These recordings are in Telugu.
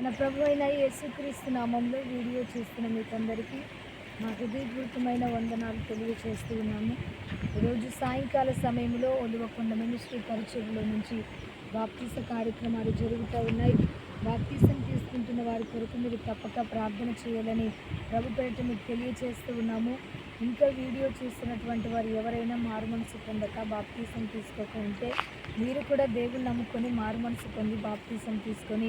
మన ప్రభు అయిన యేసుక్రీస్తు నామంలో వీడియో చూస్తున్న మీకందరికీ మా హృదయపూర్వకమైన వందనాలు తెలియజేస్తూ ఉన్నాము. ఈరోజు సాయంకాల సమయంలో ఒలువకొండ మినిస్ట్రీ పరిచర్లో నుంచి బాప్తీస కార్యక్రమాలు జరుగుతూ ఉన్నాయి. బాప్తీసం తీసుకుంటున్న వారి కొరకు మీరు తప్పక ప్రార్థన చేయాలని ప్రభు పేరిట మీకు తెలియజేస్తూ ఉన్నాము. ఇంకా వీడియో చూస్తున్నటువంటి వారు ఎవరైనా మారుమనసు పొందక బాప్తీసం తీసుకోక ఉంటే మీరు కూడా దేవుని నమ్ముకొని మారుమనసు పొంది బాప్తీసం తీసుకొని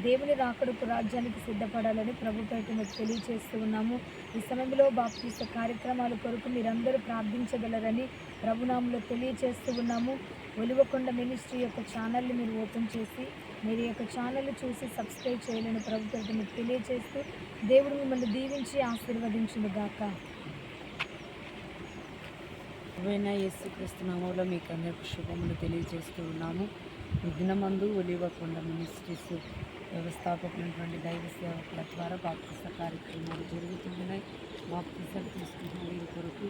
దేవుని రాకడకు రాజ్యానికి సిద్ధపడాలని ప్రభు పేరిట మీకు తెలియజేస్తూ ఉన్నాము. ఈ సమయంలో బాప్తీస కార్యక్రమాల కొరకు మీరందరూ ప్రార్థించగలరని ప్రభునామంలో తెలియజేస్తూ ఉన్నాము. ఒలువకొండ మినిస్ట్రీ యొక్క ఛానల్ని మీరు ఓపెన్ చేసి మీరు యొక్క ఛానల్ చూసి సబ్స్క్రైబ్ చేయాలని ప్రభు పేరిట మీకు తెలియజేస్తూ దేవుడు మిమ్మల్ని దీవించి ఆశీర్వదించును గాక. యేసుక్రీస్తు నామములో మీకు అందరికీ శుభములు తెలియజేస్తూ ఉన్నాము. ఈ దినమందు ఒలివకొండ మినిస్ట్రీస్ వ్యవస్థాపకులైనటువంటి దైవ సేవకుల ద్వారా బాప్తీస కార్యక్రమాలు జరుగుతున్నాయి. బాప్తీసం తీసుకున్న వీరి కొరకు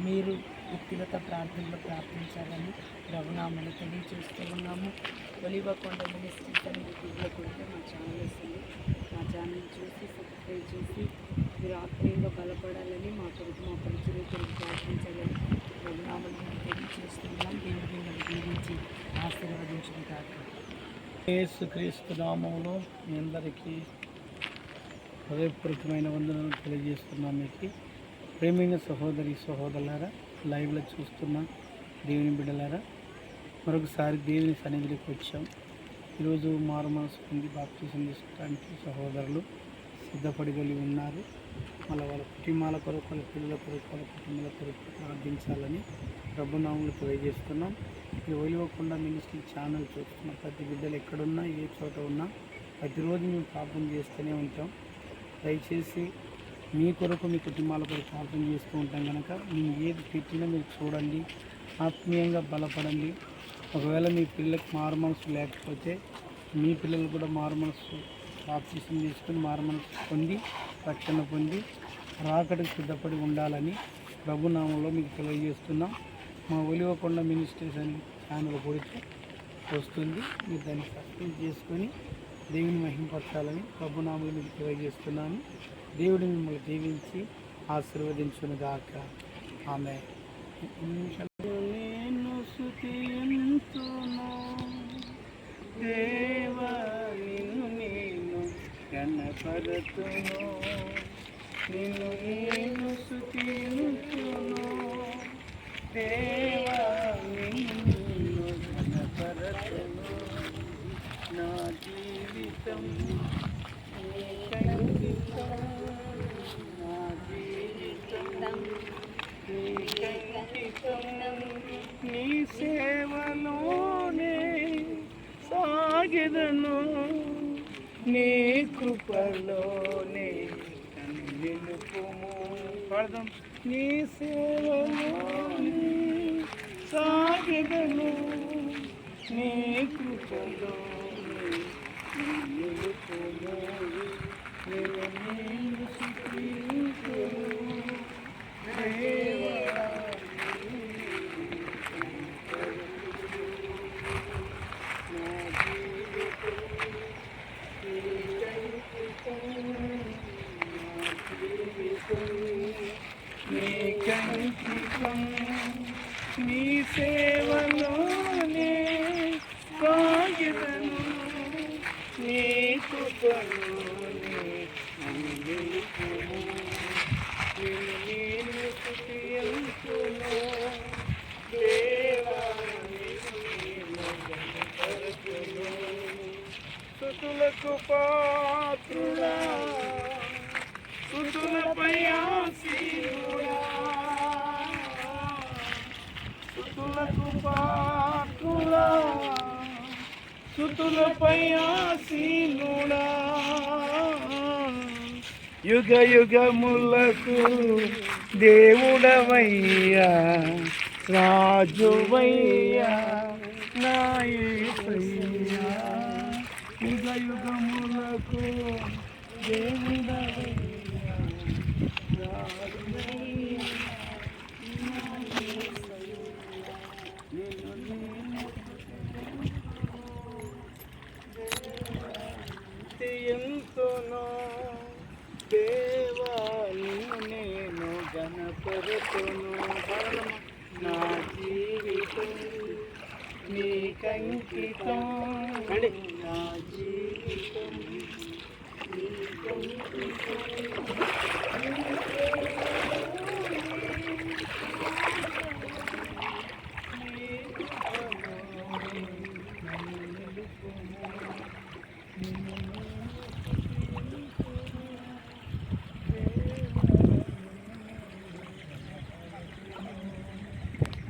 మీరు వ్యక్తిగత ప్రార్థనలో ప్రార్థించాలని ప్రభునామములో తెలియజేస్తూ ఉన్నాము. ఒలివకొండ మినిస్ట్రీస్ అని యూట్యూబ్లో కూడా మా ఛానల్ వస్తుంది. మా ఛానల్ చూసి సబ్స్క్రైబ్ చేసి మీరు ఆత్మీయంగా బలపడాలని మా కొరకు మా పరిచర్య కొరకు ప్రార్థించాలని ప్రభునామములో తెలియజేస్తున్నాం. దేవుడు మిమ్మల్ని దీవించి ఆశీర్వదించును గాక. యేసుక్రీస్తు నామములో మీ అందరికీ హృదయపూర్వకమైన వందనాలు తెలియజేస్తున్నాం. మీకు ప్రేమైన సహోదరి సహోదరులారా, లైవ్లో చూస్తున్న దేవుని బిడ్డలారా, మరొకసారి దేవుని సన్నిధికి వచ్చాం. ఈరోజు మారుమనసు పొంది బాప్తీసం తీసుకోవడానికి సహోదరులు సిద్ధపడిగలి ఉన్నారు. మళ్ళీ వాళ్ళ కుటుంబాల కొరకు, వాళ్ళ పిల్లల కొరకు, వాళ్ళ కుటుంబాల కొరకు ప్రార్థించాలని ప్రభునామములు తెలియజేస్తున్నాం. ఈ ఒలివకొండ మినిస్ట్రీ ఛానల్ చూస్తున్న ప్రతి బిడ్డలు ఎక్కడున్నా ఏ చోట ఉన్నా ప్రతిరోజు మేము ప్రార్థన చేస్తూనే ఉంటాం. దయచేసి మీ కొరకు మీ కుటుంబాల కొరకు ప్రార్థన చేస్తూ ఉంటాం కనుక మేము ఏది పెట్టినా మీరు చూడండి, ఆత్మీయంగా బలపడండి. ఒకవేళ మీ పిల్లలకు మారుమనసు లేకపోతే మీ పిల్లలు కూడా మారుమనసు బాప్తీసం తీసుకొని మారుమనసు పొంది రక్షణ పొంది రాకడకు సిద్ధపడి ఉండాలని ప్రభునామంలో మీకు తెలియజేస్తున్నాం. మా ఒలివకొండ మినిస్ట్రీస్ అని ఛానల్ కూడా వస్తుంది. మీరు దాన్ని సబ్స్క్రైబ్ చేసుకొని దేవుని మహిమపరచాలని ప్రభునామంలో మీకు తెలియజేస్తున్నాను. దేవుడు మిమ్మల్ని దీవించి ఆశీర్వదించును గాక. ఆమె నేను స్తుతింతును దేవా, నిన్ను నేను కనపరతును, నిన్ను నేను స్తుతింతును దేవా, నిన్ను నేను కనపరతును. నా జీవితం నీకంకితం, నా జీవితం నీకంకితం, నీ సేవలోనే సాగెదను, నీ కృపలోనే నిలుపుము. పడదాం. నీ సేవలోనే సాగెదను, నీ కృపలోనే నిలుపుము. నేను స్తుతింతును దేవా, నా జీవితం నీకంకితం, నీ సేవలోనే సాగెదను, నీ కృపలోనే నిలుపుము. నేను స్తుతింతును దేవా, నిన్ను కనపరతును. స్తుతులకు పాత్రుడా, స్తుతులపై ఆసీనుడా, స్తుతులకు పాత్రుడా, స్తుతులపై ఆసీనుడా, యుగ యుగములకు దేవుడవయ్యా, రాజువయ్యా నా యేసయ్యా, యుగ యుగములకు దేవుడవయ్యా, రాజువయ్యా నా యేసయ్యా, నిన్ను నేను స్తుతింతును దేవా నిన్ను నేను గణపరుతును నా జీవితం నీకంకితం నా జీవితం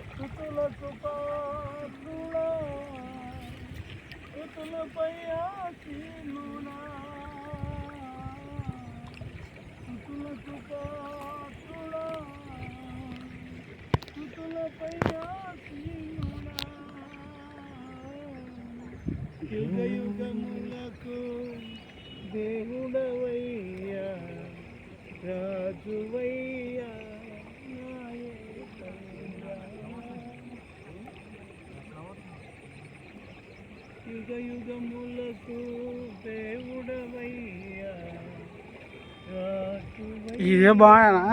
స్తుతులకు పాత్రుడా స్తుతులపై ఆసీనుడా స్తుతులకు పాత్రుడా స్తుతులపై ఆసీనుడా యుగ యుగములకు దేవుడవయ్యా రాజువయ్యా యుగ యుగములకు దేవుడవయ్యా రాజువయ్యా. ఇదే బాగా